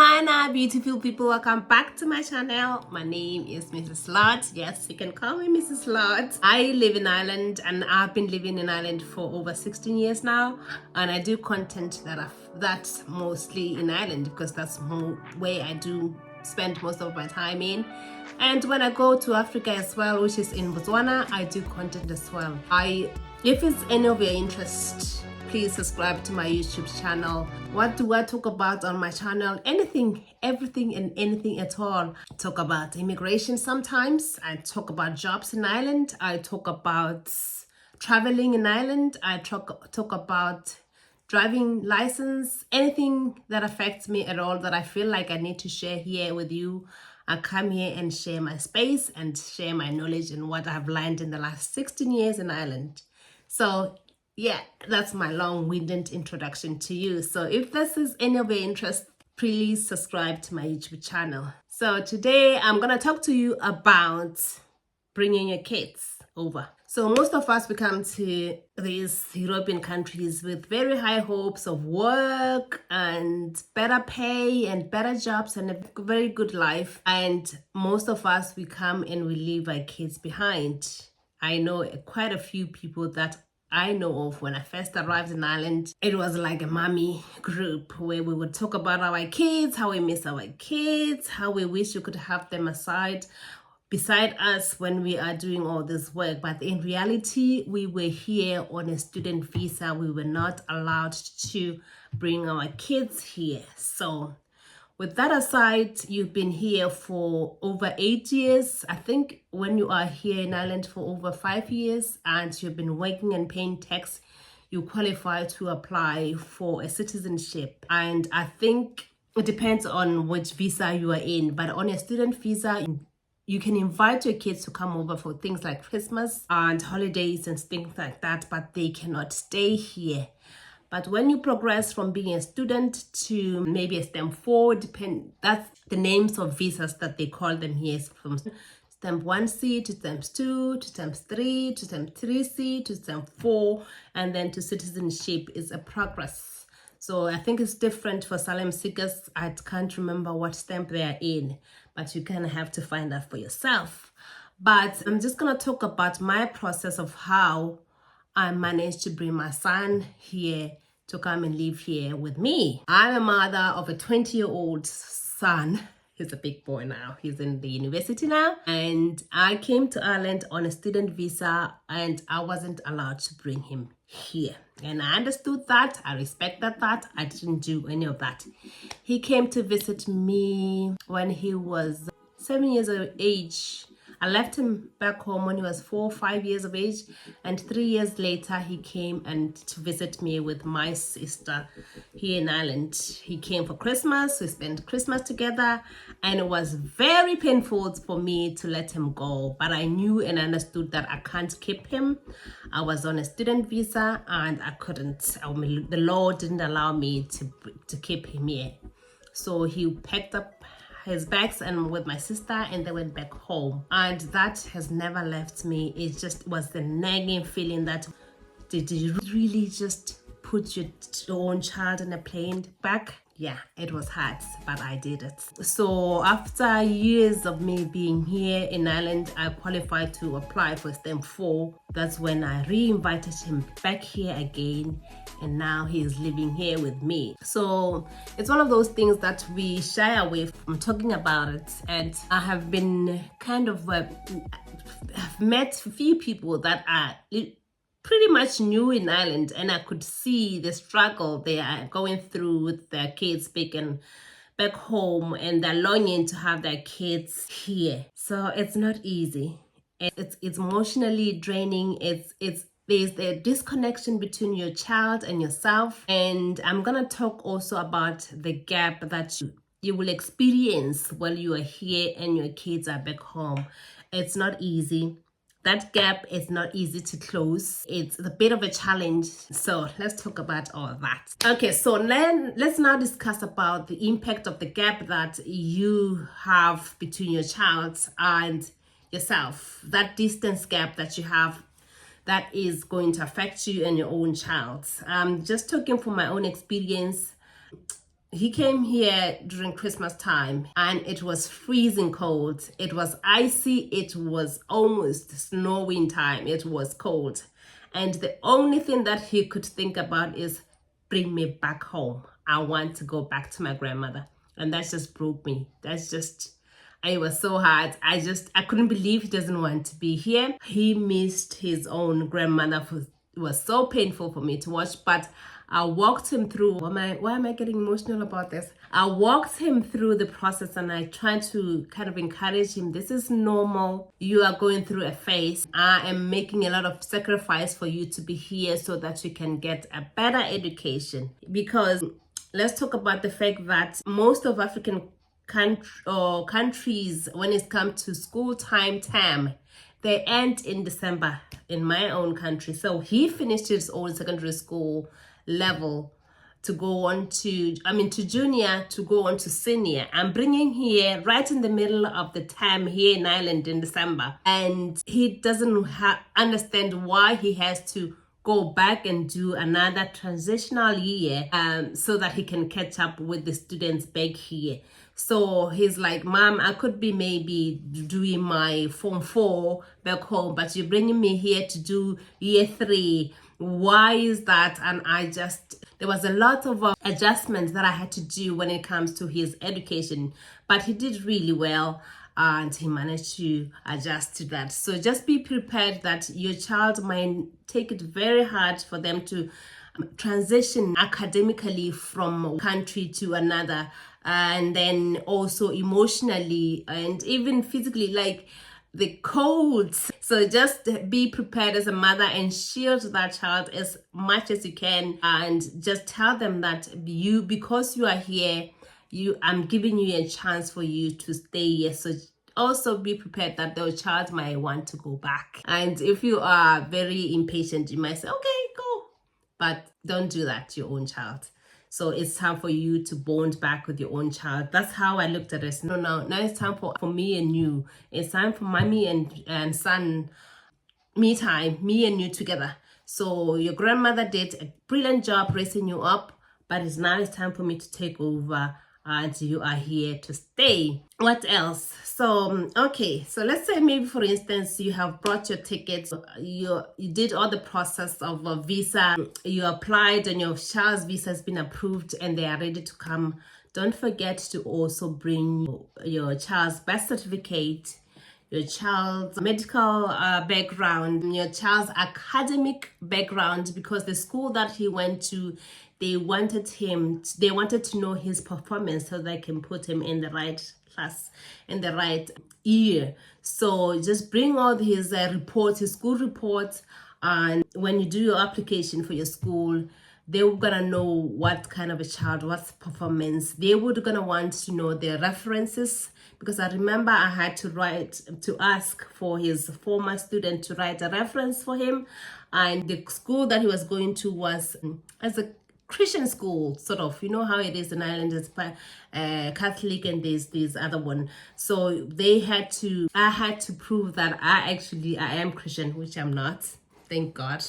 Hi now, beautiful people, welcome back to my channel. My name is Mrs. Lot. Yes, you can call me Mrs. Lot. I live in Ireland and I've been living in Ireland for over 16 years now, and I do content that's mostly in Ireland because that's where I do spend most of my time in. And when I go to Africa as well, which is in Botswana, I do content as well. If it's any of your interest, please subscribe to my YouTube channel. What do I talk about on my channel? Anything, everything and anything at all. I talk about immigration sometimes. I talk about jobs in Ireland. I talk about traveling in Ireland. I talk about driving license, anything that affects me at all that I feel like I need to share here with you. I come here and share my space and share my knowledge and what I've learned in the last 16 years in Ireland. So yeah, that's my long-winded introduction to you. So if this is any of your interest, please subscribe to my YouTube channel. So today I'm gonna talk to you about bringing your kids over. So most of us, we come to these European countries with very high hopes of work and better pay and better jobs and a very good life. And most of us, we come and we leave our kids behind. I know quite a few people that I know of. When I first arrived in Ireland, it was like a mommy group where we would talk about our kids, how we miss our kids, how we wish we could have them beside us when we are doing all this work. But in reality, we were here on a student visa. We were not allowed to bring our kids here. So with that aside, you've been here for over 8 years. I think when you are here in Ireland for over 5 years and you've been working and paying tax, you qualify to apply for a citizenship. And I think it depends on which visa you are in, but on a student visa, you can invite your kids to come over for things like Christmas and holidays and things like that, but they cannot stay here. But when you progress from being a student to maybe a stamp 4, that's the names of visas that they call them here, from stamp 1C to stamp 2 to stamp 3 to stamp 3C to stamp 4, and then to citizenship is a progress. So I think it's different for asylum seekers. I can't remember what stamp they are in, but you kind of have to find out for yourself. But I'm just going to talk about my process of how I managed to bring my son here to come and live here with me. I'm a mother of a 20-year-old son. He's a big boy now. He's in the university now. And I came to Ireland on a student visa and I wasn't allowed to bring him here. And I understood that. I respected that. I didn't do any of that. He came to visit me when he was 7 years of age. I left him back home when he was 4 or 5 years of age, and 3 years later he came and to visit me with my sister here in Ireland. He came for Christmas. We spent Christmas together, and it was very painful for me to let him go, but I knew and understood that I can't keep him. I was on a student visa and I couldn't. The law didn't allow me to keep him here. So he packed up his bags and with my sister, and they went back home, and that has never left me. It just was the nagging feeling that, did you really just put your own child in a plane back? Yeah, it was hard, but I did it. So after years of me being here in Ireland, I qualified to apply for stamp 4. That's when I re-invited him back here again, and now he is living here with me. So it's one of those things that we shy away from talking about it. And I have been kind of I've met a few people that are pretty much new in Ireland, and I could see the struggle they are going through with their kids back home, and they're longing to have their kids here. So it's not easy. It's emotionally draining. There's the disconnection between your child and yourself. And I'm gonna talk also about the gap that you will experience while you are here and your kids are back home. It's not easy. That gap is not easy to close. It's a bit of a challenge. So let's talk about all that. Okay, so then let's now discuss about the impact of the gap that you have between your child and yourself. That distance gap that you have that is going to affect you and your own child. Just talking from my own experience, he came here during Christmas time and it was freezing cold. It was icy. It was almost snowing time. It was cold. And the only thing that he could think about is bring me back home. I want to go back to my grandmother. And that just broke me. It was so hard. I couldn't believe he doesn't want to be here. He missed his own grandmother. It was so painful for me to watch, but I walked him through. Why am I getting emotional about this? I walked him through the process and I tried to kind of encourage him. This is normal. You are going through a phase. I am making a lot of sacrifice for you to be here so that you can get a better education. Because let's talk about the fact that most of African countries, when it comes to school term, they end in December in my own country. So he finished his own secondary school level to go on to junior, to go on to senior. I'm bringing here right in the middle of the term here in Ireland in December, and he doesn't understand why he has to go back and do another transitional year so that he can catch up with the students back here. So he's like, Mom, I could be maybe doing my Form 4 back home, but you're bringing me here to do year 3. Why is that? And there was a lot of adjustments that I had to do when it comes to his education, but he did really well and he managed to adjust to that. So just be prepared that your child might take it very hard for them to transition academically from one country to another, and then also emotionally and even physically, like the colds. So just be prepared as a mother and shield that child as much as you can, and just tell them that because you are here, I'm giving you a chance for you to stay here. So also be prepared that the child might want to go back. And if you are very impatient, you might say, okay, go. But don't do that to your own child. So it's time for you to bond back with your own child. That's how I looked at it. Now it's time for me and you. It's time for mommy and son me time, me and you together. So your grandmother did a brilliant job raising you up, but it's time for me to take over and you are here to stay. What else? So okay, so let's say maybe for instance you have brought your tickets, you did all the process of a visa, you applied and your child's visa has been approved and they are ready to come. Don't forget to also bring your child's birth certificate, your child's medical background, your child's academic background, because the school that he went to, they wanted to know his performance so they can put him in the right class, in the right year. So just bring all his reports, his school reports, and when you do your application for your school, they were gonna know what kind of a child, what's performance. They were gonna want to know their references, because I remember I had to ask for his former student to write a reference for him, and the school that he was going to was as a Christian school, sort of, you know how it is in Ireland, it's Catholic and there's this other one. So I had to prove that I am Christian, which I'm not, thank God.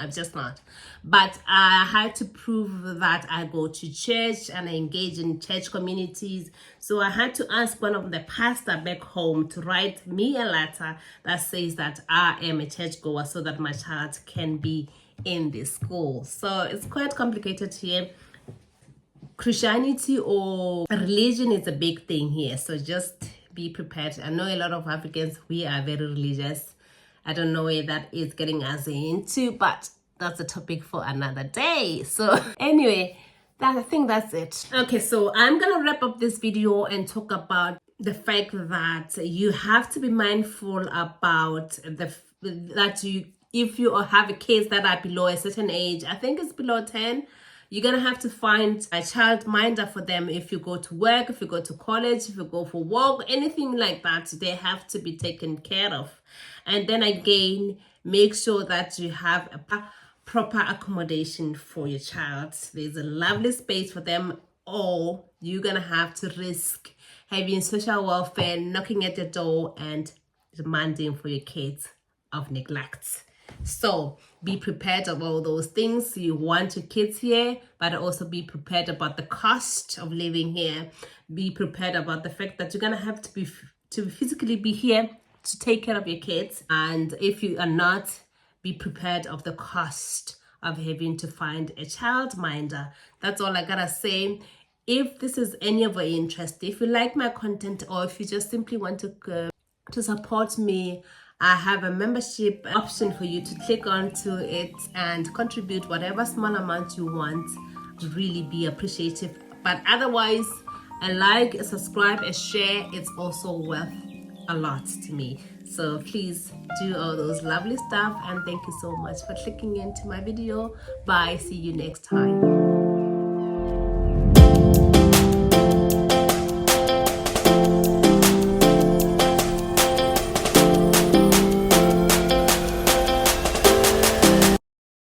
I'm just not. But I had to prove that I go to church and I engage in church communities. So I had to ask one of the pastor back home to write me a letter that says that I am a churchgoer so that my child can be in this school. So it's quite complicated here. Christianity or religion is a big thing here. So just be prepared. I know a lot of Africans, we are very religious. I don't know where that is getting us into, but that's a topic for another day. So anyway, I think that's it. Okay, so I'm gonna wrap up this video and talk about the fact that you have to be mindful about if you have kids that are below a certain age, I think it's below 10, you're gonna have to find a childminder for them. If you go to work, if you go to college, if you go for work, anything like that, they have to be taken care of. And then again, make sure that you have a proper accommodation for your child. There's a lovely space for them, or you're gonna have to risk having social welfare knocking at the door and demanding for your kids of neglect. So be prepared of all those things. You want your kids here, but also be prepared about the cost of living here. Be prepared about the fact that you're gonna have to physically be here to take care of your kids. And if you are not, be prepared of the cost of having to find a childminder. That's all I gotta say. If this is any of your interest, if you like my content, or if you just simply want to support me, I have a membership option for you to click onto it and contribute whatever small amount you want. Really be appreciative. But otherwise, a like, a subscribe, a share, it's also worth a lot to me. So please do all those lovely stuff, and thank you so much for clicking into my video. Bye, see you next time.